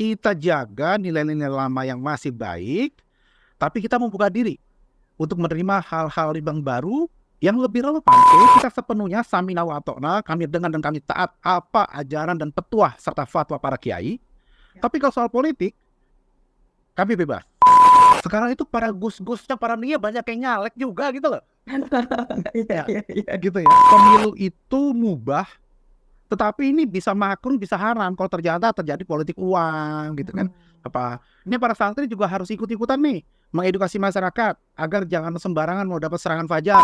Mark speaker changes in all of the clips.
Speaker 1: kita jaga nilai-nilai lama yang masih baik, tapi kita membuka diri untuk menerima hal-hal yang baru yang lebih relevan. Kita sepenuhnya samina wa ta'na, kami dengar dan kami taat apa ajaran dan petuah serta fatwa para kiai. Tapi kalau soal politik, kami bebas. Sekarang itu para gus-gusnya, para nia banyak yang nyalek juga gitu loh. Gitu ya. Pemilu itu mubah, tetapi ini bisa makruh, bisa haram kalau terjadi politik uang gitu kan. Ini para santri juga harus ikut-ikutan nih, mengedukasi masyarakat agar jangan sembarangan mau dapat serangan fajar.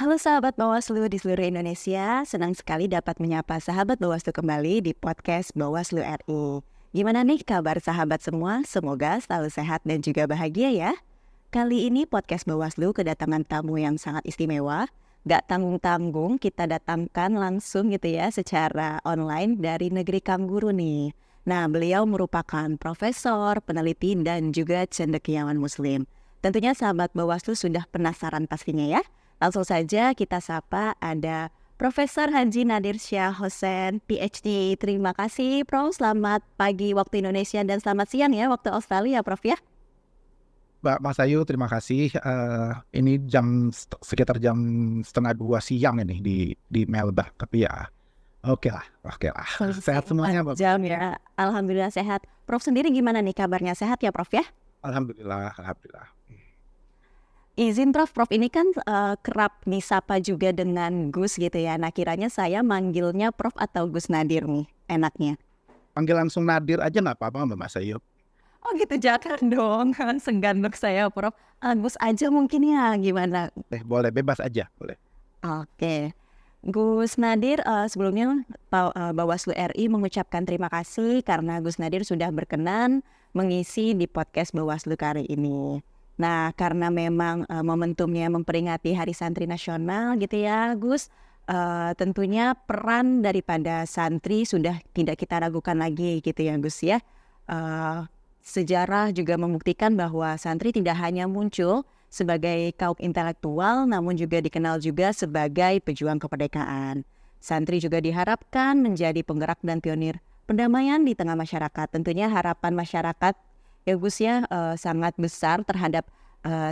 Speaker 2: Halo sahabat Bawaslu di seluruh Indonesia, senang sekali dapat menyapa sahabat Bawaslu kembali di podcast Bawaslu RI. Gimana nih kabar sahabat semua? Semoga selalu sehat dan juga bahagia ya. Kali ini podcast Bawaslu kedatangan tamu yang sangat istimewa. Gak tanggung-tanggung kita datangkan langsung gitu ya secara online dari negeri Kangguru nih. Nah, beliau merupakan profesor, peneliti dan juga cendekiawan muslim. Tentunya sahabat Bawaslu sudah penasaran pastinya ya. Langsung saja kita sapa ada Profesor Haji Nadir Syah Hussein, PhD. Terima kasih Prof, selamat pagi waktu Indonesia dan selamat siang ya waktu Australia Prof ya.
Speaker 1: Mas Ayu, terima kasih. Ini sekitar jam 1:30 siang ini di Melbourne, tapi ya oke lah. Sehat semuanya, Mbak.
Speaker 2: Jam ya, alhamdulillah sehat. Prof sendiri gimana nih kabarnya, sehat ya Prof ya?
Speaker 1: Alhamdulillah.
Speaker 2: Izin Prof ini kan kerap disapa juga dengan Gus gitu ya. Nah kiranya saya manggilnya Prof atau Gus Nadir nih enaknya.
Speaker 1: Panggil langsung Nadir aja nggak apa-apa, Mbak Mas Ayu.
Speaker 2: Oh gitu, jangan dong, segan dok saya Prof. Gus aja mungkin ya, gimana?
Speaker 1: Boleh, bebas aja, boleh.
Speaker 2: Oke. Gus Nadir, sebelumnya Bawaslu RI mengucapkan terima kasih karena Gus Nadir sudah berkenan mengisi di podcast Bawaslu kali ini. Nah, karena memang momentumnya memperingati Hari Santri Nasional gitu ya, Gus, tentunya peran daripada santri sudah tidak kita ragukan lagi gitu ya, Gus ya. Sejarah juga membuktikan bahwa santri tidak hanya muncul sebagai kaum intelektual, namun juga dikenal juga sebagai pejuang kemerdekaan. Santri juga diharapkan menjadi penggerak dan pionir pendamaian di tengah masyarakat. Tentunya harapan masyarakat ya Gus ya sangat besar terhadap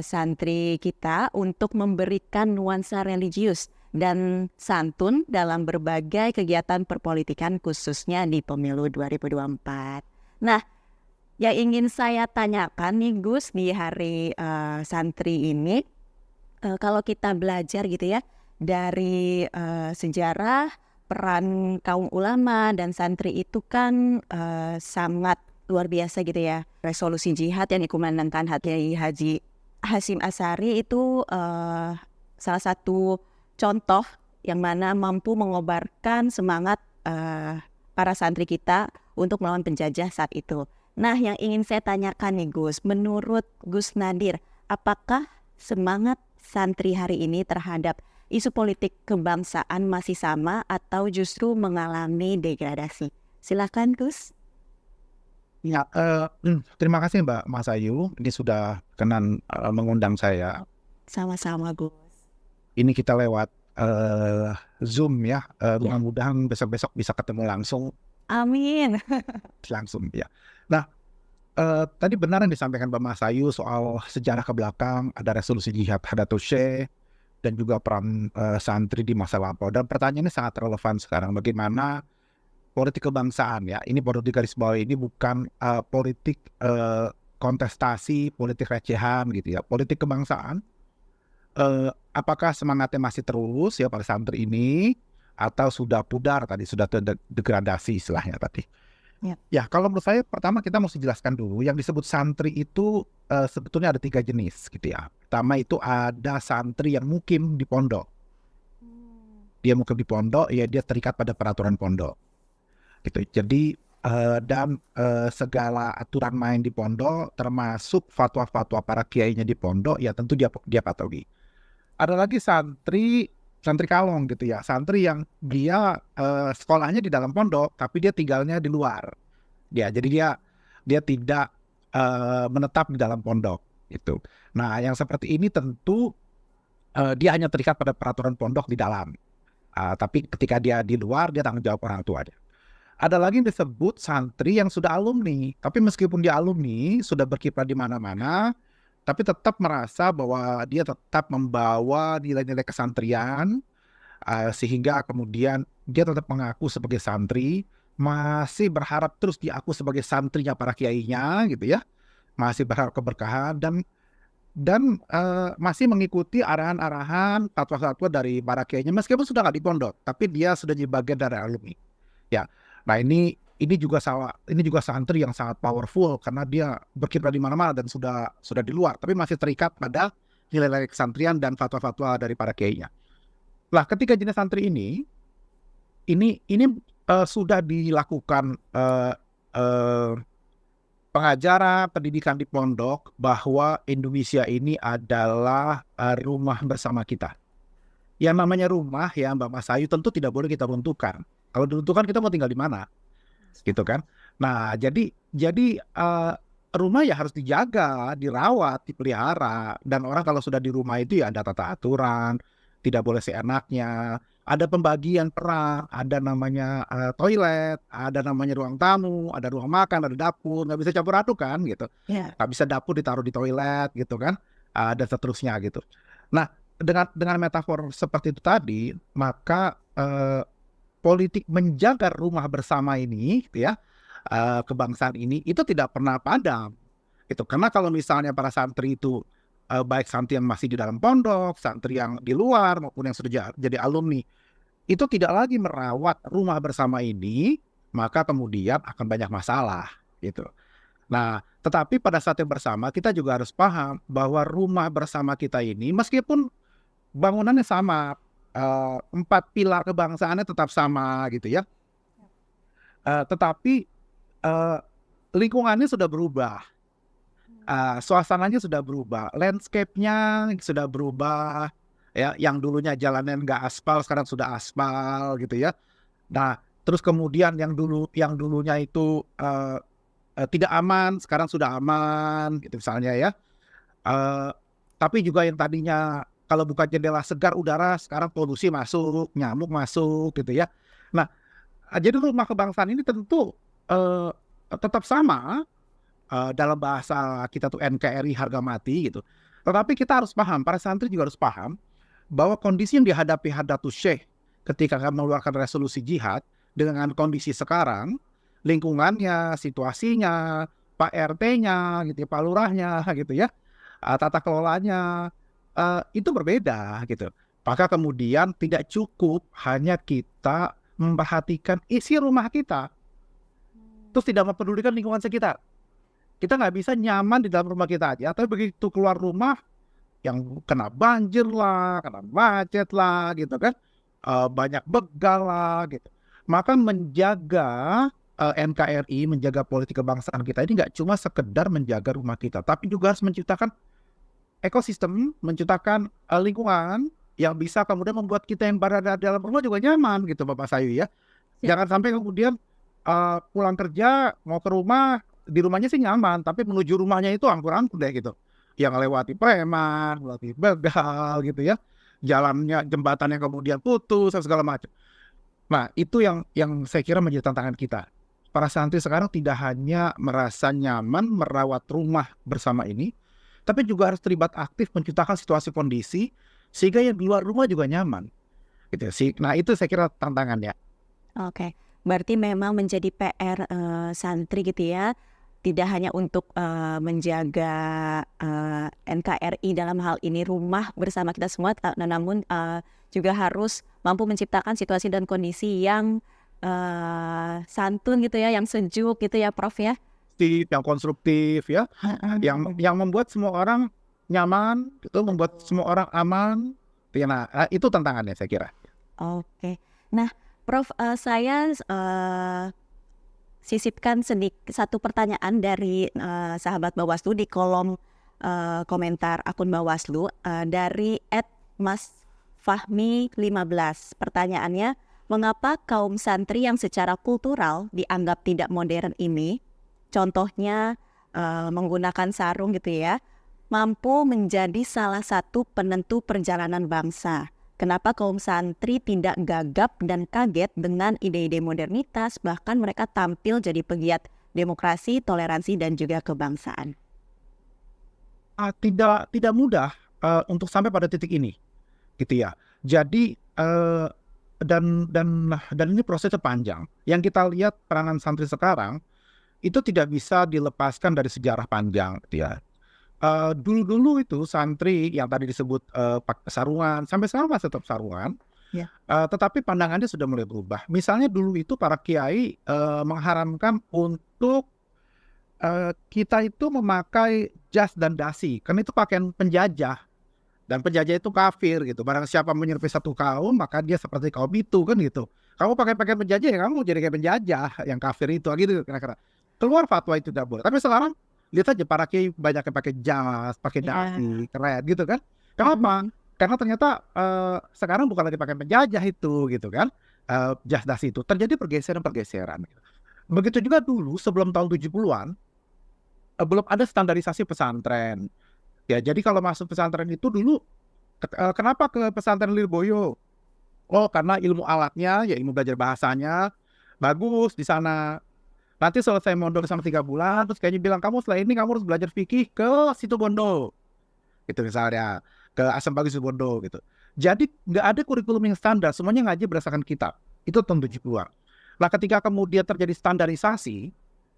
Speaker 2: santri kita untuk memberikan nuansa religius dan santun dalam berbagai kegiatan perpolitikan khususnya di pemilu 2024. Nah, yang ingin saya tanyakan nih Gus di hari santri ini, kalau kita belajar gitu ya dari sejarah peran kaum ulama dan santri itu kan sangat luar biasa gitu ya. Resolusi jihad yang dikumandangkan Haji Hasyim Asy'ari itu salah satu contoh yang mana mampu mengobarkan semangat para santri kita untuk melawan penjajah saat itu. Nah, yang ingin saya tanyakan nih Gus, menurut Gus Nadir, apakah semangat santri hari ini terhadap isu politik kebangsaan masih sama atau justru mengalami degradasi? Silakan Gus.
Speaker 1: Ya, terima kasih Mbak Mas Ayu, ini sudah kenan mengundang saya.
Speaker 2: Sama-sama Gus.
Speaker 1: Ini kita lewat Zoom ya, mudah-mudahan besok-besok bisa ketemu langsung.
Speaker 2: Amin.
Speaker 1: Langsung ya. Nah, tadi benar yang disampaikan Mbak Mas Ayu soal sejarah ke belakang, ada resolusi jihad Hadatul Syekh, dan juga peran santri di masa lampau. Dan pertanyaannya sangat relevan sekarang, bagaimana politik kebangsaan ya, ini perlu digarisbawahi, ini bukan politik kontestasi, politik recehan gitu ya. Politik kebangsaan, apakah semangatnya masih terus ya pada santri ini, atau sudah pudar tadi, sudah terdegradasi istilahnya tadi. Ya, kalau menurut saya pertama kita mesti jelaskan dulu, yang disebut santri itu sebetulnya ada 3 jenis gitu ya. Pertama itu ada santri yang mukim di pondok. Dia mukim di pondok, ya dia terikat pada peraturan pondok. gitu. Jadi segala aturan main di pondok, termasuk fatwa-fatwa para kiainya di pondok, ya tentu dia patuhi. Ada lagi santri kalong gitu ya, santri yang dia sekolahnya di dalam pondok, tapi dia tinggalnya di luar. Jadi dia tidak menetap di dalam pondok itu. Nah, yang seperti ini tentu dia hanya terikat pada peraturan pondok di dalam. Tapi ketika dia di luar, dia tanggung jawab orang tuanya. Ada lagi yang disebut santri yang sudah alumni, tapi meskipun dia alumni, sudah berkiprah di mana-mana, tapi tetap merasa bahwa dia tetap membawa nilai-nilai kesantrian, sehingga kemudian dia tetap mengaku sebagai santri, masih berharap terus diaku sebagai santrinya para kiainya, gitu ya, masih berharap keberkahan dan masih mengikuti arahan-arahan fatwa-fatwa dari para kiainya, meskipun sudah nggak di pondok, tapi dia sudah jadi bagian dari alumni. Ya, nah ini juga santri yang sangat powerful karena dia berkiprah di mana-mana dan sudah di luar, tapi masih terikat pada nilai-nilai kesantrian dan fatwa-fatwa dari para kiainya. Lah, ketika jenis santri ini sudah dilakukan pengajaran pendidikan di pondok bahwa Indonesia ini adalah rumah bersama kita. Yang namanya rumah ya Mbak Mas Ayu tentu tidak boleh kita runtuhkan. Kalau diruntuhkan kita mau tinggal di mana? Gitu kan. Nah, jadi rumah ya harus dijaga, dirawat, dipelihara. Dan orang kalau sudah di rumah itu ya ada tata aturan, tidak boleh seenaknya. Ada pembagian peran, ada namanya toilet, ada namanya ruang tamu, ada ruang makan, ada dapur, nggak bisa campur aduk kan gitu.
Speaker 2: Ya.
Speaker 1: Nggak bisa dapur ditaruh di toilet gitu kan, dan seterusnya gitu. Nah, dengan metafor seperti itu tadi, maka politik menjaga rumah bersama ini, gitu ya, kebangsaan ini itu tidak pernah padam. Gitu. Karena kalau misalnya para santri itu baik santri yang masih di dalam pondok, santri yang di luar maupun yang sudah jadi alumni, itu tidak lagi merawat rumah bersama ini, maka kemudian akan banyak masalah gitu. Nah, tetapi pada saat yang bersama kita juga harus paham bahwa rumah bersama kita ini meskipun bangunannya sama, 4 pilar kebangsaannya tetap sama gitu ya, tetapi lingkungannya sudah berubah. Suasananya sudah berubah, landscape-nya sudah berubah, ya, yang dulunya jalannya nggak aspal sekarang sudah aspal gitu ya. Nah, terus kemudian yang dulunya itu tidak aman sekarang sudah aman gitu misalnya ya. Tapi juga yang tadinya kalau buka jendela segar udara sekarang polusi masuk, nyamuk masuk gitu ya. Nah, jadi rumah kebangsaan ini tentu tetap sama. Dalam bahasa kita tuh NKRI harga mati gitu. Tetapi kita harus paham, para santri juga harus paham bahwa kondisi yang dihadapi Hadatus Syekh ketika akan mengeluarkan resolusi jihad dengan kondisi sekarang, lingkungannya, situasinya, Pak RT-nya, gitu, Pak Lurahnya, gitu ya, tata kelolanya itu berbeda gitu. Maka kemudian tidak cukup hanya kita memperhatikan isi rumah kita, terus tidak mempedulikan lingkungan sekitar. Kita nggak bisa nyaman di dalam rumah kita aja, tapi begitu keluar rumah yang kena banjir lah, kena macet lah, gitu kan, banyak begal lah, gitu. Maka menjaga NKRI, menjaga politik kebangsaan kita ini nggak cuma sekedar menjaga rumah kita, tapi juga harus menciptakan ekosistem, menciptakan lingkungan yang bisa kemudian membuat kita yang berada di dalam rumah juga nyaman, gitu Bapak Sayu ya. Jangan sampai kemudian pulang kerja mau ke rumah, di rumahnya sih nyaman, tapi menuju rumahnya itu ampun-ampun deh gitu. Yang lewati preman, lewati begal gitu ya. Jalannya, jembatannya kemudian putus dan segala macam. Nah, itu yang saya kira menjadi tantangan kita. Para santri sekarang tidak hanya merasa nyaman merawat rumah bersama ini, tapi juga harus terlibat aktif menciptakan situasi kondisi sehingga yang di luar rumah juga nyaman. Gitu sih. Nah, itu saya kira tantangannya.
Speaker 2: Oke, berarti memang menjadi PR santri gitu ya. Tidak hanya untuk menjaga NKRI dalam hal ini rumah bersama kita semua, namun juga harus mampu menciptakan situasi dan kondisi yang santun gitu ya, yang sejuk gitu ya, Prof ya.
Speaker 1: Yang konstruktif ya, yang membuat semua orang nyaman, itu membuat semua orang aman. Nah, itu tantangannya saya kira.
Speaker 2: Oke, nah Prof, saya sisipkan satu pertanyaan dari sahabat Bawaslu di kolom komentar akun Bawaslu dari @masfahmi15. Pertanyaannya, mengapa kaum santri yang secara kultural dianggap tidak modern ini, contohnya menggunakan sarung gitu ya, mampu menjadi salah satu penentu perjalanan bangsa? Kenapa kaum santri tidak gagap dan kaget dengan ide-ide modernitas, bahkan mereka tampil jadi pegiat demokrasi, toleransi, dan juga kebangsaan?
Speaker 1: Tidak mudah untuk sampai pada titik ini, gitu ya. Jadi dan ini prosesnya panjang. Yang kita lihat peranan santri sekarang itu tidak bisa dilepaskan dari sejarah panjang, gitu ya. Dulu-dulu itu santri yang tadi disebut sarungan, sampai sekarang masih tetap sarungan,
Speaker 2: Ya.
Speaker 1: tetapi pandangannya sudah mulai berubah. Misalnya dulu itu para kiai mengharamkan untuk kita itu memakai jas dan dasi, karena itu pakaian penjajah, dan penjajah itu kafir gitu. Barang siapa menyerupai satu kaum, maka dia seperti kaum itu, kan gitu. Kamu pakai pakaian penjajah, ya kamu jadi kayak penjajah yang kafir itu, gitu kira-kira. Keluar fatwa itu tidak boleh. Tapi sekarang lihat aja para kiai banyak yang pakai jas, pakai dasi, keren gitu kan. Kenapa? Karena ternyata sekarang bukan lagi pakai penjajah itu, gitu kan. Jas dasi itu terjadi pergeseran. Begitu juga dulu sebelum tahun 70-an belum ada standarisasi pesantren. Ya, jadi kalau masuk pesantren itu dulu kenapa ke pesantren Lirboyo? Oh, karena ilmu alatnya, ya ilmu belajar bahasanya bagus di sana. Nanti selesai mondok sama 3 bulan, terus kayaknya bilang, kamu setelah ini kamu harus belajar fikih ke Situbondo. Gitu misalnya, ke Asam Bagus Situbondo gitu. Jadi nggak ada kurikulum yang standar, semuanya ngaji berdasarkan kitab. Itu tahun 70-an. Nah, ketika kemudian terjadi standarisasi,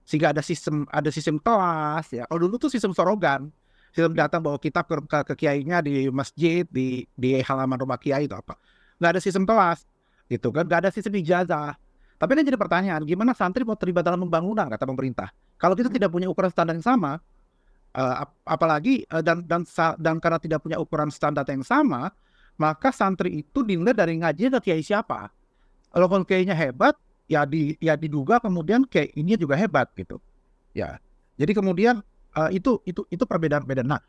Speaker 1: sehingga ada sistem kelas, ya. Kalau dulu tuh sistem sorogan. Sistem datang bawa kitab ke kiainya di masjid, di halaman rumah kiai itu apa. Nggak ada sistem kelas, gitu kan. Nggak ada sistem ijazah. Tapi ini jadi pertanyaan, gimana santri mau terlibat dalam pembangunan, kata pemerintah. Kalau kita tidak punya ukuran standar yang sama, apalagi dan karena tidak punya ukuran standar yang sama, maka santri itu dinilai dari ngaji ke kiai siapa. Kalau kiainya hebat, ya diduga kemudian kayak ini juga hebat gitu. Ya. Jadi kemudian itu perbedaan-perbedaan. Nah,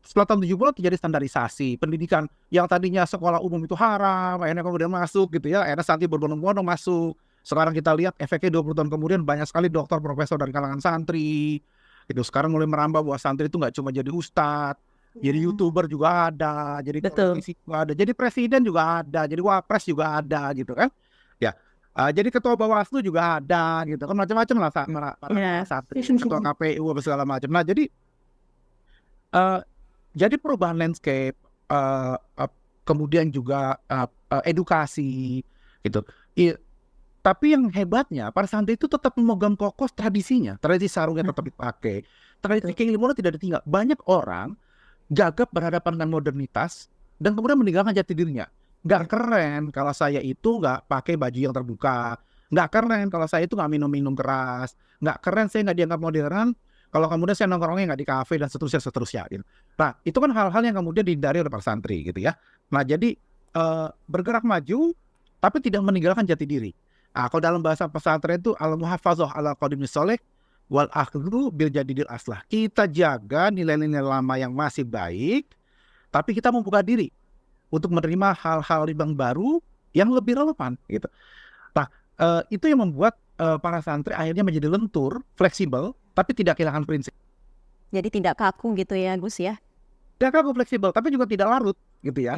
Speaker 1: setelah tahun 70 terjadi standarisasi pendidikan yang tadinya sekolah umum itu haram, akhirnya kemudian masuk gitu ya. Akhirnya santri berbondong-bondong masuk. Sekarang kita lihat efeknya 20 tahun kemudian banyak sekali dokter, profesor dari kalangan santri. Itu sekarang mulai merambah bahwa santri itu nggak cuma jadi ustadz, jadi YouTuber juga ada, jadi politisi juga ada, jadi presiden juga ada, jadi wapres juga ada gitu kan. Ya. Jadi ketua Bawaslu juga ada gitu kan, macam-macam lah para santri, ketua KPU apa segala macam. Nah, jadi perubahan landscape, kemudian juga edukasi gitu. Tapi yang hebatnya para santri itu tetap memegang kokoh tradisinya, tradisi sarungnya tetap dipakai, tradisi keilmuan tidak ditinggal. Banyak orang gagap berhadapan dengan modernitas dan kemudian meninggalkan jati dirinya. Nggak keren kalau saya itu nggak pakai baju yang terbuka, nggak keren kalau saya itu nggak minum keras, nggak keren saya nggak dianggap modern kalau kemudian saya nongkrongnya nggak di kafe dan seterusnya gitu. Nah, itu kan hal-hal yang kemudian dihindari oleh para santri gitu ya. Nah, jadi bergerak maju tapi tidak meninggalkan jati diri. Nah, kalau dalam bahasa pesantren itu al-muhafazah ala qadimis sholih wal akhdhu bil jadidil aslah. Kita jaga nilai-nilai lama yang masih baik, tapi kita membuka diri untuk menerima hal-hal yang baru yang lebih relevan gitu. Nah, itu yang membuat para santri akhirnya menjadi lentur, fleksibel, tapi tidak kehilangan prinsip.
Speaker 2: Jadi tidak kaku gitu ya, Gus ya?
Speaker 1: Tidak kaku, fleksibel, tapi juga tidak larut gitu ya.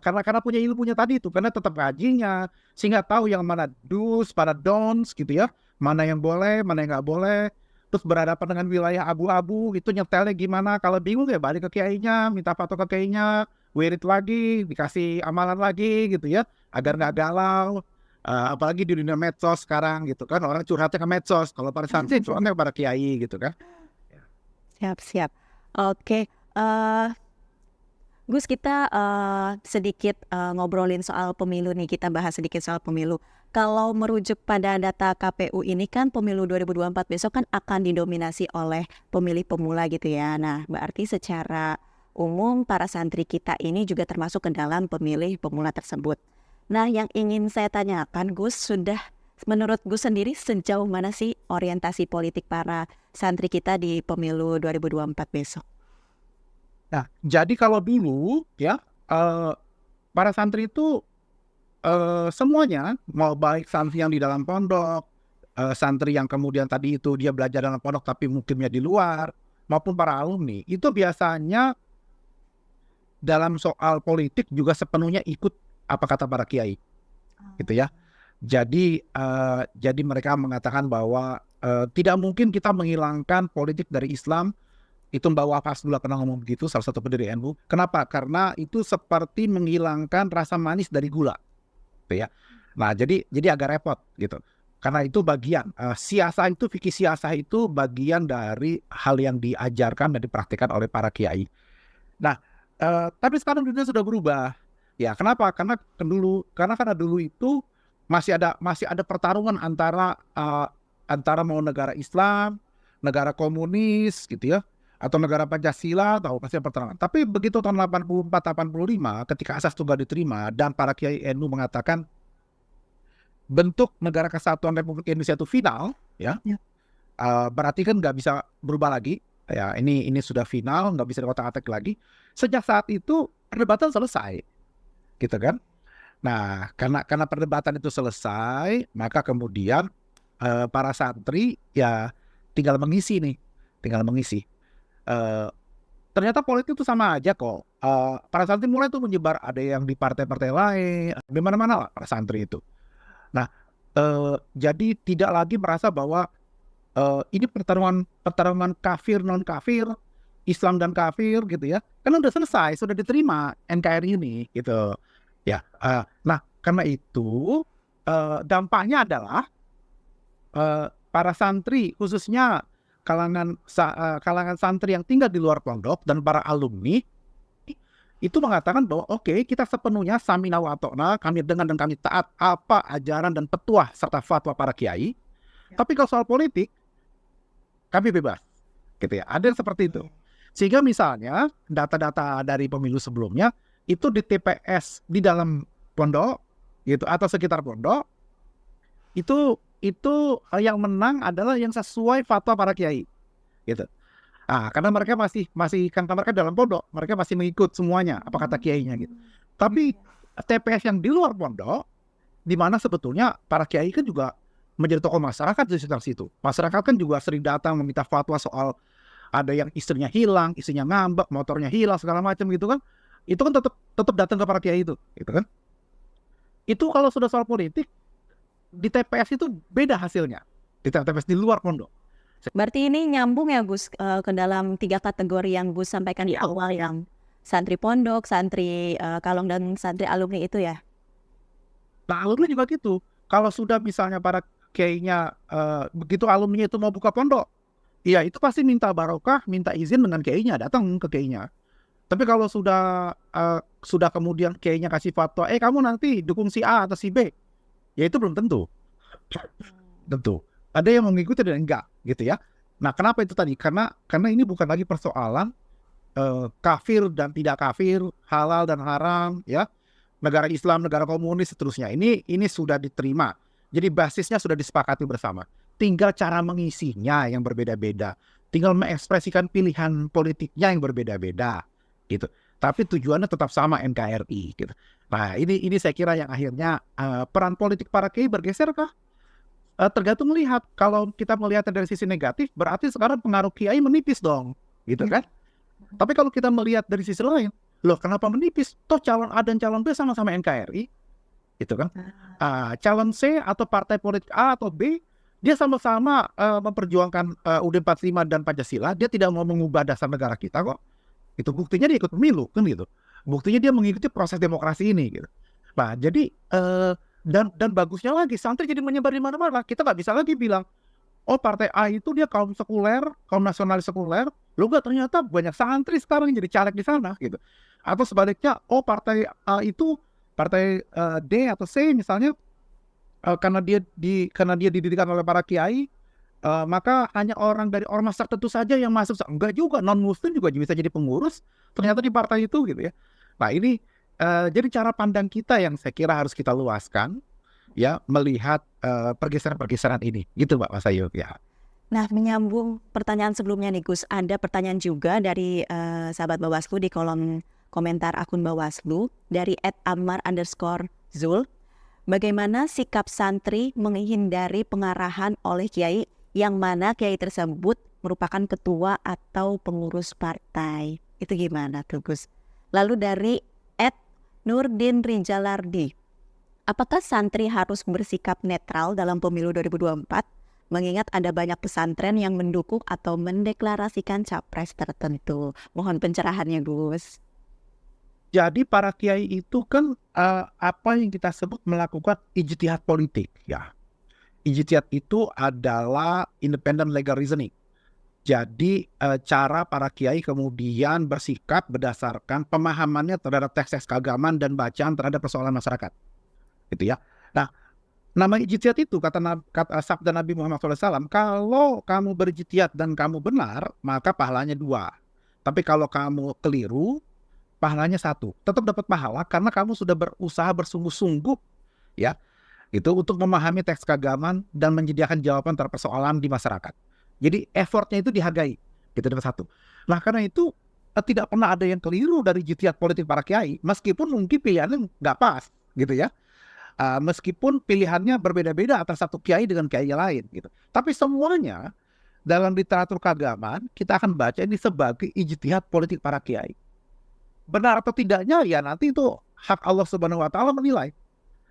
Speaker 1: Karena punya ilmunya tadi itu, karena tetap ngajinya, sehingga tahu yang mana do's, pada don'ts gitu ya, mana yang boleh, mana yang nggak boleh. Terus berhadapan dengan wilayah abu-abu, itu nyetelnya gimana, kalau bingung ya balik ke kiainya, minta fatwa ke kiainya, wirid lagi, dikasih amalan lagi gitu ya, agar nggak galau. Apalagi di dunia medsos sekarang gitu kan, orang curhatnya ke medsos, kalau para santri curhatnya kepada kiai gitu kan.
Speaker 2: Siap. Oke, Gus, kita sedikit ngobrolin soal pemilu nih, kita bahas sedikit soal pemilu. Kalau merujuk pada data KPU ini kan pemilu 2024 besok kan akan didominasi oleh pemilih pemula gitu ya. Nah, berarti secara umum para santri kita ini juga termasuk ke dalam pemilih pemula tersebut. Nah, yang ingin saya tanyakan, Gus, sudah Menurut Gus sendiri sejauh mana sih orientasi politik para santri kita di pemilu 2024 besok?
Speaker 1: Nah, jadi kalau dulu ya para santri itu semuanya, mau baik santri yang di dalam pondok, santri yang kemudian tadi itu dia belajar dalam pondok tapi mukimnya di luar, maupun para alumni, itu biasanya dalam soal politik juga sepenuhnya ikut apa kata para kiai, gitu ya. Jadi mereka mengatakan bahwa tidak mungkin kita menghilangkan politik dari Islam. Itu Mbak Wafas dulu pernah ngomong begitu, salah satu pendiri NU. Kenapa? Karena itu seperti menghilangkan rasa manis dari gula, gitu ya. Nah, jadi agak repot gitu. Karena itu bagian siasah itu, fikih siasah itu bagian dari hal yang diajarkan dan dipraktikkan oleh para kiai. Nah, tapi sekarang dunia sudah berubah. Ya, kenapa? Karena dulu itu masih ada pertarungan antara mau negara Islam, negara komunis gitu ya, atau negara Pancasila, tahu pasti pertarungan. Tapi begitu tahun 84-85 ketika asas tunggal diterima dan para kiai NU mengatakan bentuk negara kesatuan Republik Indonesia itu final, ya, berarti kan nggak bisa berubah lagi. Ya, ini sudah final, nggak bisa dikotak-atik lagi. Sejak saat itu perdebatan selesai, gitu kan? Nah, karena perdebatan itu selesai, maka kemudian para santri ya tinggal mengisi. Ternyata politik itu sama aja kok. Para santri mulai tuh menyebar, ada yang di partai-partai lain, di mana-mana lah para santri itu. Nah, jadi tidak lagi merasa bahwa ini pertarungan kafir non kafir, Islam dan kafir gitu ya. Karena udah selesai, sudah diterima NKRI ini gitu. Ya, nah karena itu dampaknya adalah para santri khususnya kalangan santri yang tinggal di luar pondok dan para alumni itu mengatakan bahwa oke, kita sepenuhnya samina wa ata'na, kami dengar dan kami taat apa ajaran dan petuah serta fatwa para kiai. Tapi kalau soal politik kami bebas, gitu ya. Ada yang seperti itu. Sehingga misalnya data-data dari pemilu sebelumnya itu di TPS di dalam pondok gitu atau sekitar pondok itu yang menang adalah yang sesuai fatwa para kiai, gitu. Karena mereka masih kan mereka dalam pondok, mereka masih mengikut semuanya apa kata kiainya gitu. Tapi TPS yang di luar pondok, di mana sebetulnya para kiai kan juga menjadi tokoh masyarakat di sekitar situ. Masyarakat kan juga sering datang meminta fatwa soal ada yang istrinya hilang, istrinya ngambek, motornya hilang segala macam gitu kan. Itu kan tetap datang ke para kiai itu, gitu kan. Itu kalau sudah soal politik di TPS itu beda hasilnya. Di TPS di luar pondok.
Speaker 2: Berarti ini nyambung ya Gus ke dalam 3 kategori yang Gus sampaikan di awal, yang santri pondok, santri kalong dan santri alumni itu ya.
Speaker 1: Nah, alumni juga gitu. Kalau sudah misalnya para kiainya begitu alumni itu mau buka pondok, ya itu pasti minta barokah, minta izin dengan kiainya, datang ke kiainya. Tapi kalau sudah kemudian kiainya kasih fatwa, kamu nanti dukung si A atau si B, ya itu belum tentu. Tentu. Ada yang mengikuti dan enggak, gitu ya. Nah, kenapa itu tadi? Karena ini bukan lagi persoalan kafir dan tidak kafir, halal dan haram, ya. Negara Islam, negara komunis, seterusnya. Ini sudah diterima. Jadi basisnya sudah disepakati bersama. Tinggal cara mengisinya yang berbeda-beda. Tinggal mengekspresikan pilihan politiknya yang berbeda-beda, gitu. Tapi tujuannya tetap sama, NKRI, gitu. Nah, ini saya kira yang akhirnya peran politik para kiai bergeser kah? Tergantung melihat. Kalau kita melihatnya dari sisi negatif, berarti sekarang pengaruh kiai menipis dong, gitu kan? Tapi kalau kita melihat dari sisi lain, loh kenapa menipis? Toh calon A dan calon B sama-sama NKRI, gitu kan? Calon C atau partai politik A atau B, dia sama-sama memperjuangkan UUD 45 dan Pancasila. Dia tidak mau mengubah dasar negara kita kok. Itu buktinya dia ikut pemilu, kan gitu. Buktinya dia mengikuti proses demokrasi ini, gitu. Nah, jadi dan bagusnya lagi, santri jadi menyebar di mana-mana. Kita nggak bisa lagi bilang, oh partai A itu dia kaum sekuler, kaum nasionalis sekuler, lo nggak, ternyata banyak santri sekarang jadi caleg di sana, gitu. Atau sebaliknya, oh partai A itu, partai D atau C misalnya, karena dia didirikan oleh para kiai, maka hanya orang dari ormas tertentu saja yang masuk. Enggak juga, non-muslim juga bisa jadi pengurus, ternyata di partai itu, gitu ya. Nah, ini jadi cara pandang kita yang saya kira harus kita luaskan, ya melihat pergeseran-pergeseran ini, gitu Mbak Mas Ayu ya.
Speaker 2: Nah, menyambung pertanyaan sebelumnya nih Gus, ada pertanyaan juga dari sahabat Bawaslu di kolom komentar akun Bawaslu dari @ammar_zul. Bagaimana sikap santri menghindari pengarahan oleh kiai yang mana kiai tersebut merupakan ketua atau pengurus partai? Itu gimana tuh Gus? Lalu dari @Nurdin Rijalardi. Apakah santri harus bersikap netral dalam pemilu 2024? Mengingat ada banyak pesantren yang mendukung atau mendeklarasikan capres tertentu. Mohon pencerahannya Gus.
Speaker 1: Jadi para kiai itu kan apa yang kita sebut melakukan ijtihad politik ya. Ijtihad itu adalah independent legal reasoning. Jadi cara para kiai kemudian bersikap berdasarkan pemahamannya terhadap teks-teks keagamaan dan bacaan terhadap persoalan masyarakat, gitu ya. Nah, nama ijtihad itu kata sabda Nabi Muhammad SAW, kalau kamu berijtihad dan kamu benar, maka pahalanya 2. Tapi kalau kamu keliru, pahalanya 1. Tetap dapat pahala karena kamu sudah berusaha bersungguh-sungguh, ya, itu untuk memahami teks keagamaan dan menyediakan jawaban terhadap persoalan di masyarakat. Jadi effortnya itu dihargai, gitu dapat 1. Nah karena itu tidak pernah ada yang keliru dari ijtihad politik para kiai, meskipun mungkin pilihannya nggak pas, gitu ya. Meskipun pilihannya berbeda-beda antara satu kiai dengan kiai lain, gitu. Tapi semuanya dalam literatur keagamaan kita akan baca ini sebagai ijtihad politik para kiai. Benar atau tidaknya ya nanti itu hak Allah Subhanahu Wa Taala menilai,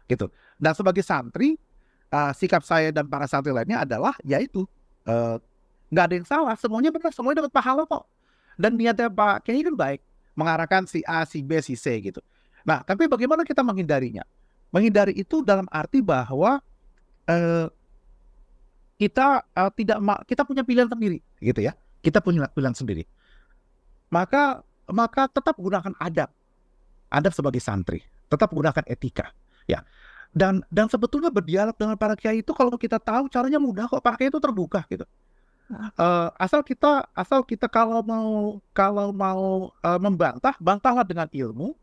Speaker 1: gitu. Dan sebagai santri, sikap saya dan para santri lainnya adalah yaitu nggak ada yang salah, semuanya benar, semuanya dapat pahala kok. Dan niatnya Pak Kiai kan baik, mengarahkan si A, si B, si C gitu. Nah, tapi bagaimana kita menghindarinya? Menghindari itu dalam arti bahwa kita punya pilihan sendiri, gitu ya. Kita punya pilihan sendiri. Maka tetap gunakan adab sebagai santri, tetap gunakan etika, ya. Dan sebetulnya berdialog dengan para kiai itu kalau kita tahu caranya mudah kok, para kiai itu terbuka gitu. Asal kita kalau mau membantah, bantahlah dengan ilmu.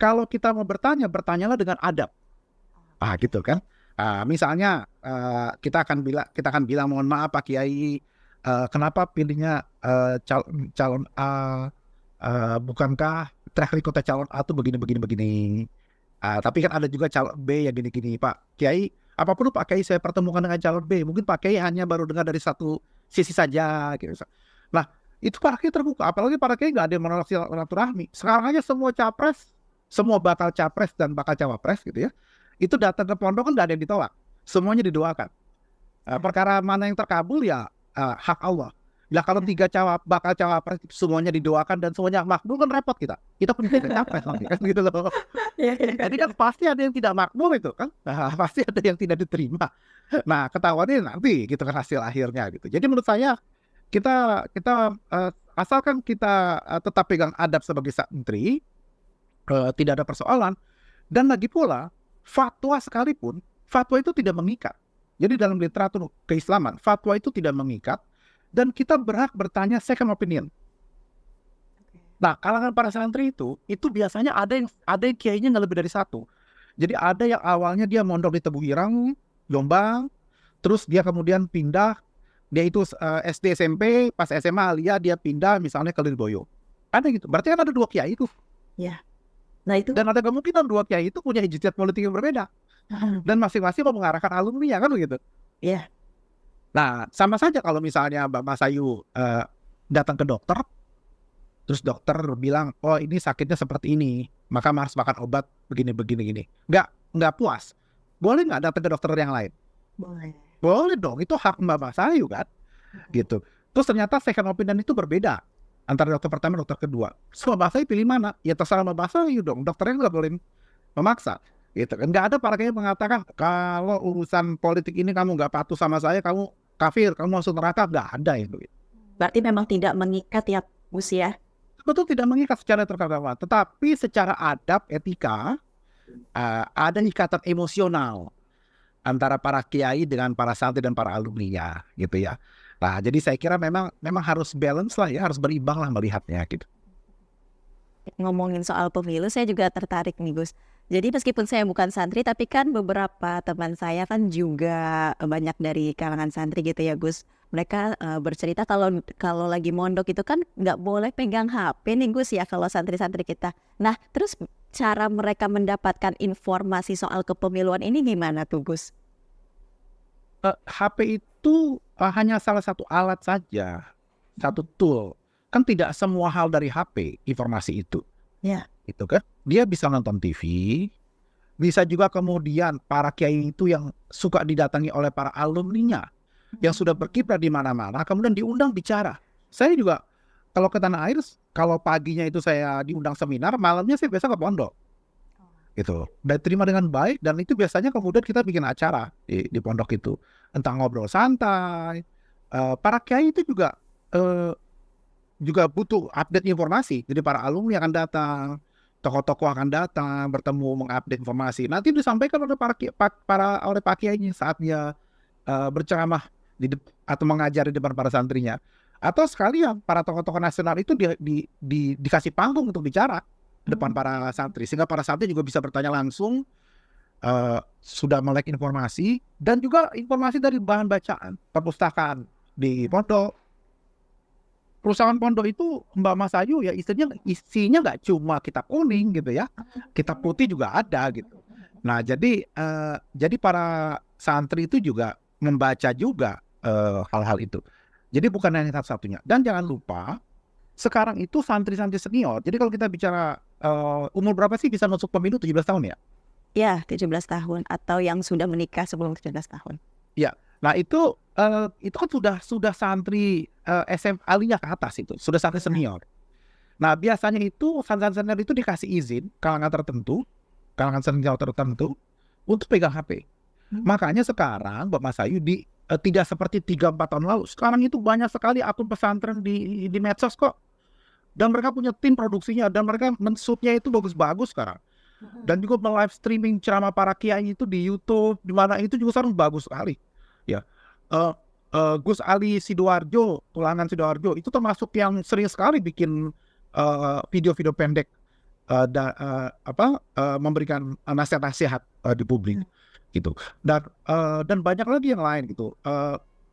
Speaker 1: Kalau kita mau bertanya, bertanyalah dengan adab. Gitu kan. Misalnya kita akan bilang mohon maaf Pak Kiai, kenapa pilihnya calon A, bukankah track record calon A itu begini. Tapi kan ada juga calon B yang gini-gini Pak Kiai. Apapun Pak Kiai saya pertemukan dengan calon B, mungkin Pak Kiai hanya baru dengar dari satu sisi saja gitu. Nah itu Pak Kiai terbuka, apalagi Pak Kiai nggak ada yang menolak silaturahmi. Sekarang aja semua bakal capres dan bakal cawapres gitu ya, itu datang ke pondok kan nggak ada yang ditolak, semuanya didoakan. Perkara mana yang terkabul ya hak Allah. Lah kalau 3 bakal cawapres semuanya didoakan dan semuanya makbul kan repot kita punya 3 capres lagi kan gitu loh. Jadi kan pasti ada yang tidak makbul itu kan, pasti ada yang tidak diterima. Nah ketahuannya nanti gitu kan hasil akhirnya gitu. Jadi menurut saya kita asalkan kita tetap pegang adab sebagai santri, tidak ada persoalan. Dan lagi pula fatwa sekalipun, fatwa itu tidak mengikat. Jadi dalam literatur keislaman, fatwa itu tidak mengikat dan kita berhak bertanya second opinion. Nah, kalangan para santri itu biasanya ada yang kiainya nggak lebih dari 1. Jadi ada yang awalnya dia mondok di Tebu Ireng, Jombang, terus dia kemudian pindah, dia itu SD SMP, pas SMA dia pindah misalnya ke Lirboyo. Ada gitu. Berarti kan ada 2 kiai itu.
Speaker 2: Ya. Nah itu.
Speaker 1: Dan ada kemungkinan 2 kiai itu punya ijtihad politik yang berbeda. Dan masing-masing mau mengarahkan alumni kan begitu.
Speaker 2: Iya.
Speaker 1: Nah, sama saja kalau misalnya Mbak Mas Ayu datang ke dokter, terus dokter bilang, oh ini sakitnya seperti ini, maka harus makan obat begini. Nggak puas. Boleh nggak datang ke dokter yang lain? Boleh dong, itu hak Mbak Mas Ayu kan? Gitu. Terus ternyata second opinion itu berbeda antara dokter pertama dan dokter kedua. So Mbak Mas Ayu pilih mana? Ya terserah Mbak Mas Ayu dong, dokternya nggak boleh memaksa. Gitu kan, nggak ada para kiai mengatakan kalau urusan politik ini kamu nggak patuh sama saya, kamu kafir, kamu masuk neraka, nggak ada itu.
Speaker 2: Berarti memang tidak mengikat ya Gus ya?
Speaker 1: Betul, tidak mengikat secara terkagama, tetapi secara adab, etika, ada ikatan emosional antara para kiai dengan para santri dan para alumninya, gitu ya. Nah, jadi saya kira memang harus balance lah ya, harus berimbang lah melihatnya gitu.
Speaker 2: Ngomongin soal pemilu, saya juga tertarik nih Gus. Jadi meskipun saya bukan santri, tapi kan beberapa teman saya kan juga banyak dari kalangan santri gitu ya Gus. Mereka bercerita kalau kalau lagi mondok itu kan nggak boleh pegang HP nih Gus ya kalau santri-santri kita. Nah terus cara mereka mendapatkan informasi soal kepemiluan ini gimana tuh Gus?
Speaker 1: HP itu hanya salah satu alat saja, satu tool. Kan tidak semua hal dari HP informasi itu.
Speaker 2: Ya.
Speaker 1: Itu kan dia bisa nonton TV, bisa juga kemudian para kiai itu yang suka didatangi oleh para alumninya yang sudah berkiprah di mana-mana kemudian diundang bicara. Saya juga kalau ke tanah air, kalau paginya itu saya diundang seminar, malamnya saya biasa ke pondok gitu, dan terima dengan baik. Dan itu biasanya kemudian kita bikin acara di pondok itu tentang ngobrol santai. Para kiai itu juga butuh update informasi. Jadi para alumni akan datang, tokoh-tokoh akan datang, bertemu, mengupdate informasi. Nanti disampaikan oleh oleh Pak Kiainya saat dia berceramah atau mengajar di depan para santrinya. Atau sekalian para tokoh-tokoh nasional itu dikasih panggung untuk bicara di depan para santri, sehingga para santri juga bisa bertanya langsung, sudah melek informasi, dan juga informasi dari bahan bacaan, perpustakaan di pondok. Perusahaan pondok itu Mbak Mas Ayu ya isinya nggak cuma kitab kuning gitu ya, kitab putih juga ada gitu. Nah jadi para santri itu juga membaca juga hal-hal itu. Jadi bukan hanya satu-satunya. Dan jangan lupa sekarang itu santri-santri senior. Jadi kalau kita bicara umur berapa sih bisa masuk pemilu, 17 tahun ya?
Speaker 2: Ya 17 tahun atau yang sudah menikah sebelum 17 tahun.
Speaker 1: Ya. Nah itu kan sudah santri SMA ke atas, itu sudah santri senior. Nah biasanya itu santri senior itu dikasih izin kalangan senior tertentu untuk pegang HP. Makanya sekarang Mbak Mas Ayu tidak seperti 3-4 tahun lalu. Sekarang itu banyak sekali akun pesantren di medsos kok. Dan mereka punya tim produksinya, dan mereka menshootnya itu bagus-bagus sekarang. Dan juga live streaming ceramah para kiai itu di YouTube, di mana itu juga sekarang bagus sekali. Ya, Gus Ali Sidoarjo, Tulangan Sidoarjo itu termasuk yang sering sekali bikin video-video pendek memberikan nasihat-nasihat di publik gitu. Dan banyak lagi yang lain gitu.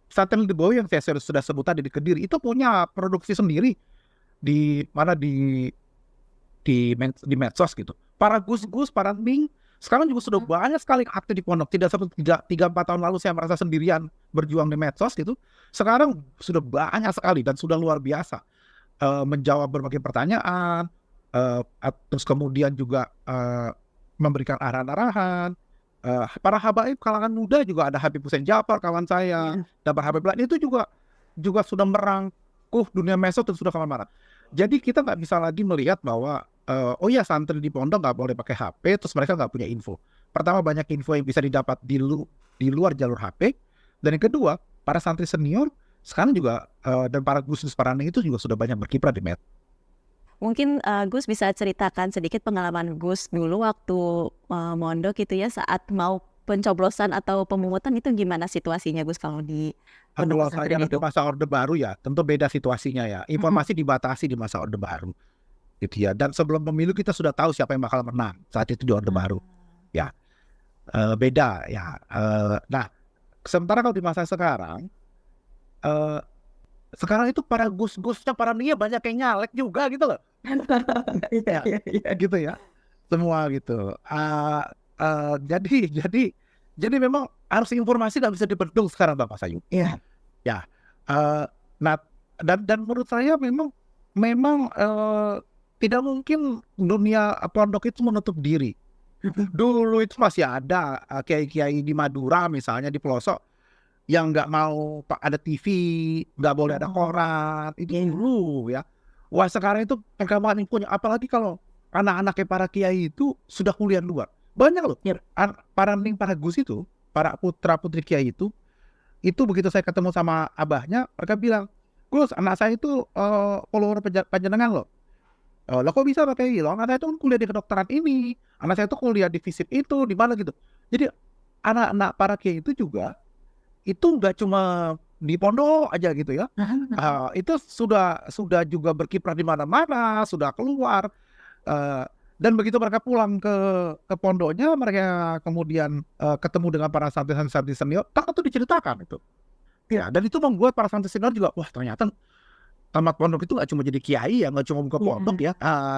Speaker 1: Santen Lebowo yang saya sudah sebut tadi di Kediri itu punya produksi sendiri di medsos gitu. Para gus-gus, para ming sekarang juga sudah banyak sekali aktif di pondok. Tidak seperti 3-4 tahun lalu saya merasa sendirian berjuang di medsos gitu. Sekarang sudah banyak sekali dan sudah luar biasa menjawab berbagai pertanyaan, terus kemudian juga memberikan arahan-arahan. Para habaib kalangan muda juga ada Habib Hussein Jafar kawan saya, dan para habaib lain itu juga sudah merangkuh dunia medsos dan sudah kemana-mana. Jadi kita nggak bisa lagi melihat bahwa oh ya santri di pondok nggak boleh pakai HP, terus mereka nggak punya info. Pertama, banyak info yang bisa didapat di luar jalur HP. Dan yang kedua, para santri senior sekarang juga dan para gus-gus parane itu juga sudah banyak berkiprah di med.
Speaker 2: Mungkin Gus bisa ceritakan sedikit pengalaman Gus dulu waktu mondok gitu ya, saat mau pencoblosan atau pemungutan itu gimana situasinya Gus kalau di
Speaker 1: Kalau
Speaker 2: pondok pesantren
Speaker 1: saya
Speaker 2: itu?
Speaker 1: di masa Orde Baru ya, tentu beda situasinya ya. Informasi dibatasi di masa Orde Baru. Gitu ya. Dan sebelum pemilu kita sudah tahu siapa yang bakal menang saat itu di Orde Baru. Ya, beda ya. Nah, sementara kalau di masa sekarang itu para gus-gusnya, para nia banyak yang nyalek juga gitu loh. Ya, gitu ya. Semua gitu. Jadi memang harus informasi nggak bisa dibendung sekarang Bapak Sayu.
Speaker 2: Iya.
Speaker 1: Ya. Nah, dan menurut saya memang tidak mungkin dunia pondok itu menutup diri. Dulu itu masih ada kiai-kiai di Madura misalnya, di pelosok, yang nggak mau ada TV, nggak boleh ada koran. Itu dulu ya. Wah sekarang itu perkembangan infonya, apalagi kalau anak-anaknya para kiai itu sudah kuliah luar. Banyak loh. Para gus itu, para putra-putri kiai itu begitu saya ketemu sama abahnya, mereka bilang, Gus, anak saya itu follower panjenengan loh. Lah kok bisa pakai lo? Anak saya itu kan kuliah di kedokteran ini, anak saya itu kuliah di FISIP itu, di mana gitu. Jadi anak-anak para kiai itu juga itu nggak cuma di pondok aja gitu ya. Itu sudah juga berkiprah di mana-mana, sudah keluar. Dan begitu mereka pulang ke pondoknya, mereka kemudian ketemu dengan para santri-santri senior, itu diceritakan itu. Ya, dan itu membuat para santri senior juga, wah ternyata tamat pondok itu nggak cuma jadi kiai ya, nggak cuma buka pondok ya,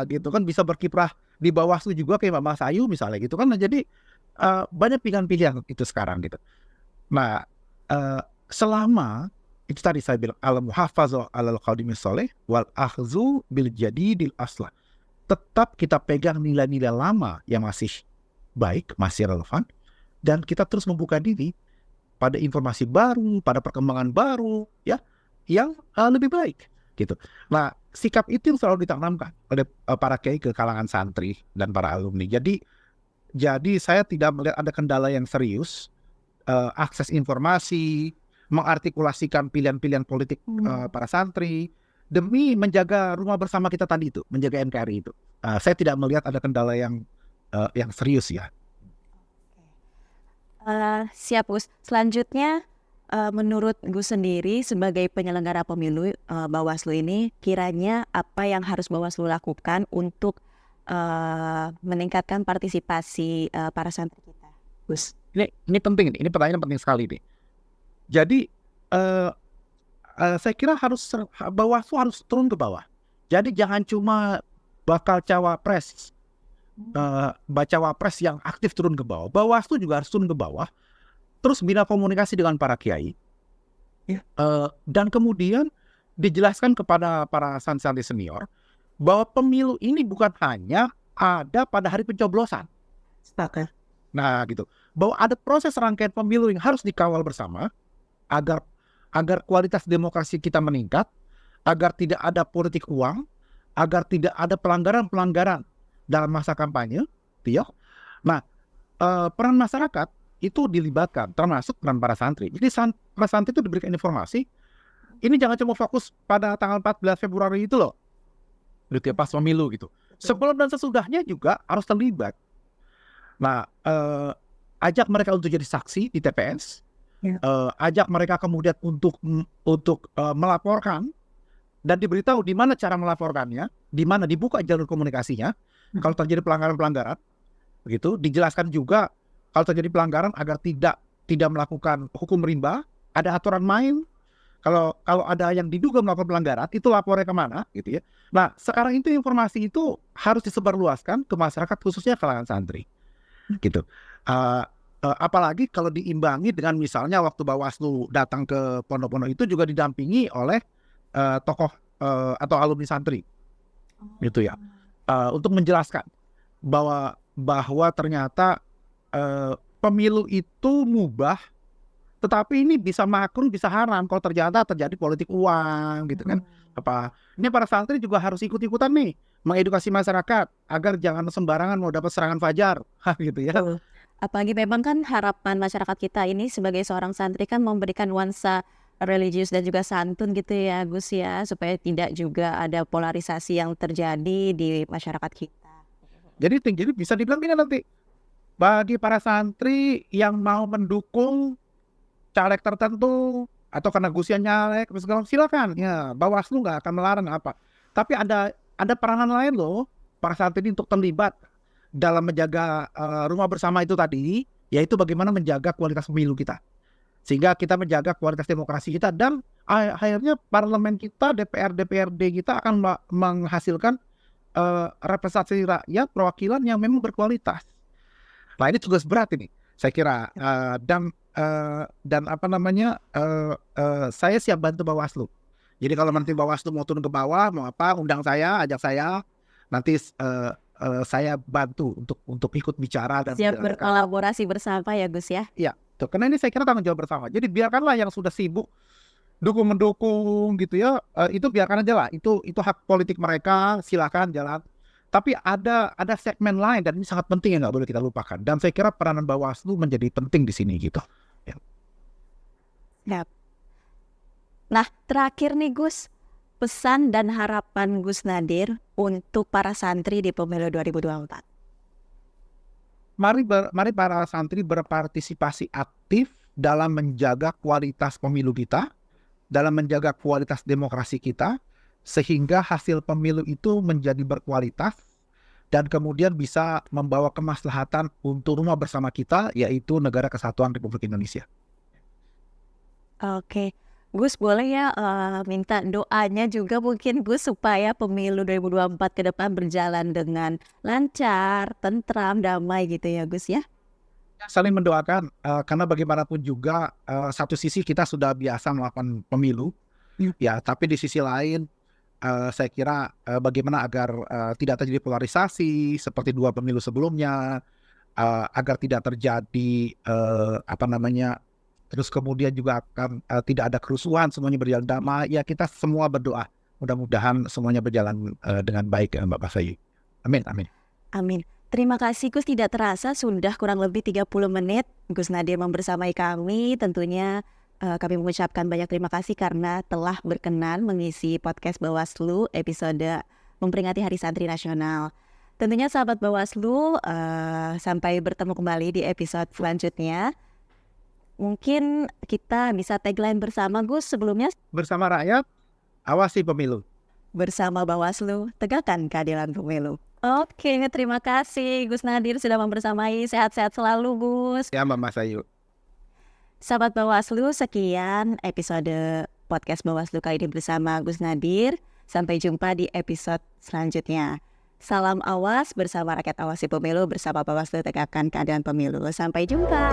Speaker 1: gitu kan, bisa berkiprah di Bawaslu juga kayak Mbak Masayu misalnya gitu kan. Nah, jadi banyak pilihan-pilihan itu sekarang gitu. Nah, selama itu tadi saya bilang al-muhafazah alal qadimis sholih wal akhzu bil jadidil aslah, tetap kita pegang nilai-nilai lama yang masih baik, masih relevan, dan kita terus membuka diri pada informasi baru, pada perkembangan baru, ya, yang lebih baik, gitu. Nah, sikap itu yang selalu ditanamkan oleh para kiai ke kalangan santri dan para alumni. Jadi saya tidak melihat ada kendala yang serius, akses informasi, mengartikulasikan pilihan-pilihan politik para santri demi menjaga rumah bersama kita tadi itu, menjaga NKRI itu. Saya tidak melihat ada kendala yang serius ya.
Speaker 2: Siap Gus. Selanjutnya, menurut Gus sendiri sebagai penyelenggara pemilu Bawaslu ini, kiranya apa yang harus Bawaslu lakukan untuk meningkatkan partisipasi para santri kita, Gus?
Speaker 1: Ini penting, ini pertanyaan penting sekali nih. Jadi saya kira Bawaslu harus turun ke bawah. Jadi jangan cuma bakal cawapres, baca wapres yang aktif turun ke bawah. Bawaslu juga harus turun ke bawah, terus bina komunikasi dengan para kiai, dan kemudian dijelaskan kepada para santri senior bahwa pemilu ini bukan hanya ada pada hari pencoblosan.
Speaker 2: Sepakat.
Speaker 1: Nah, gitu. Bahwa ada proses rangkaian pemilu yang harus dikawal bersama agar kualitas demokrasi kita meningkat, agar tidak ada politik uang, agar tidak ada pelanggaran-pelanggaran dalam masa kampanye, ya. Nah, peran masyarakat itu dilibatkan, termasuk peran para santri. Jadi para santri itu diberikan informasi. Ini jangan cuma fokus pada tanggal 14 Februari itu loh, gitu ya, pas pemilu gitu. Sebelum dan sesudahnya juga harus terlibat. Nah, ajak mereka untuk jadi saksi di TPS, ajak mereka kemudian untuk melaporkan dan diberitahu di mana cara melaporkannya, di mana dibuka jalur komunikasinya kalau terjadi pelanggaran-pelanggaran, begitu. Dijelaskan juga kalau terjadi pelanggaran agar tidak melakukan hukum rimba, ada aturan main. Kalau ada yang diduga melakukan pelanggaran, itu lapornya kemana, gitu ya. Nah, sekarang itu informasi itu harus disebarluaskan ke masyarakat, khususnya kalangan santri, gitu. Apalagi kalau diimbangi dengan misalnya waktu Bawaslu datang ke pondok-pondok itu juga didampingi oleh tokoh atau alumni santri, gitu ya, untuk menjelaskan bahwa ternyata pemilu itu mubah, tetapi ini bisa makruh, bisa haram kalau terjadi politik uang, gitu kan. Ini para santri juga harus ikut-ikutan nih mengedukasi masyarakat agar jangan sembarangan mau dapat serangan fajar, gitu ya.
Speaker 2: Apalagi memang kan harapan masyarakat kita ini sebagai seorang santri kan memberikan nuansa religius dan juga santun gitu ya Gus ya, supaya tidak juga ada polarisasi yang terjadi di masyarakat kita.
Speaker 1: Jadi bisa dibilang ini nanti bagi para santri yang mau mendukung caleg tertentu atau karena Gusnya nyalek, silakan ya, Bawaslu nggak akan melarang apa. Tapi ada peranan lain loh para santri ini untuk terlibat dalam menjaga rumah bersama itu tadi, yaitu bagaimana menjaga kualitas pemilu kita, sehingga kita menjaga kualitas demokrasi kita, dan akhirnya parlemen kita, DPRD kita akan menghasilkan representasi rakyat, perwakilan yang memang berkualitas. Nah, ini tugas berat ini, saya kira, dan apa namanya, saya siap bantu Bawaslu. Jadi kalau nanti Bawaslu mau turun ke bawah, mau apa, undang saya, ajak saya, nanti saya bantu untuk ikut bicara dan
Speaker 2: siap berkolaborasi bersama ya Gus ya.
Speaker 1: Iya, karena ini saya kira tanggung jawab bersama. Jadi biarkanlah yang sudah sibuk mendukung gitu ya, itu biarkan aja lah. Itu hak politik mereka, silakan jalan. Tapi ada segmen lain dan ini sangat penting yang nggak boleh kita lupakan. Dan saya kira peranan Bawaslu menjadi penting di sini gitu. Ya.
Speaker 2: Siap. Nah, terakhir nih Gus, pesan dan harapan Gus Nadir untuk para santri di pemilu 2024.
Speaker 1: Mari para santri berpartisipasi aktif dalam menjaga kualitas pemilu kita, dalam menjaga kualitas demokrasi kita, sehingga hasil pemilu itu menjadi berkualitas, dan kemudian bisa membawa kemaslahatan untuk rumah bersama kita, yaitu Negara Kesatuan Republik Indonesia.
Speaker 2: Oke, Gus boleh ya minta doanya juga mungkin Gus supaya pemilu 2024 ke depan berjalan dengan lancar, tentram, damai gitu ya Gus ya.
Speaker 1: Saling mendoakan, karena bagaimanapun juga satu sisi kita sudah biasa melakukan pemilu, ya, tapi di sisi lain saya kira bagaimana agar tidak terjadi polarisasi seperti dua pemilu sebelumnya, agar tidak terjadi terus kemudian juga akan tidak ada kerusuhan, semuanya berjalan damai. Ya kita semua berdoa, mudah-mudahan semuanya berjalan dengan baik, Mbak Masayu. Amin, amin.
Speaker 2: Amin. Terima kasih Gus, tidak terasa sudah kurang lebih 30 menit Gus Nadir membersamai kami. Tentunya kami mengucapkan banyak terima kasih karena telah berkenan mengisi podcast Bawaslu episode memperingati Hari Santri Nasional. Tentunya sahabat Bawaslu, sampai bertemu kembali di episode selanjutnya. Mungkin kita bisa tagline bersama Gus sebelumnya.
Speaker 1: Bersama rakyat, awasi pemilu.
Speaker 2: Bersama Bawaslu, tegakkan keadilan pemilu. Oke, terima kasih Gus Nadir sudah membersamai. Sehat-sehat selalu Gus.
Speaker 1: Ya Mbak Masayu.
Speaker 2: Sahabat Bawaslu, sekian episode podcast Bawaslu kali ini bersama Gus Nadir. Sampai jumpa di episode selanjutnya. Salam awas bersama rakyat awasi pemilu, bersama Bawaslu tegakkan keadilan pemilu. Sampai jumpa.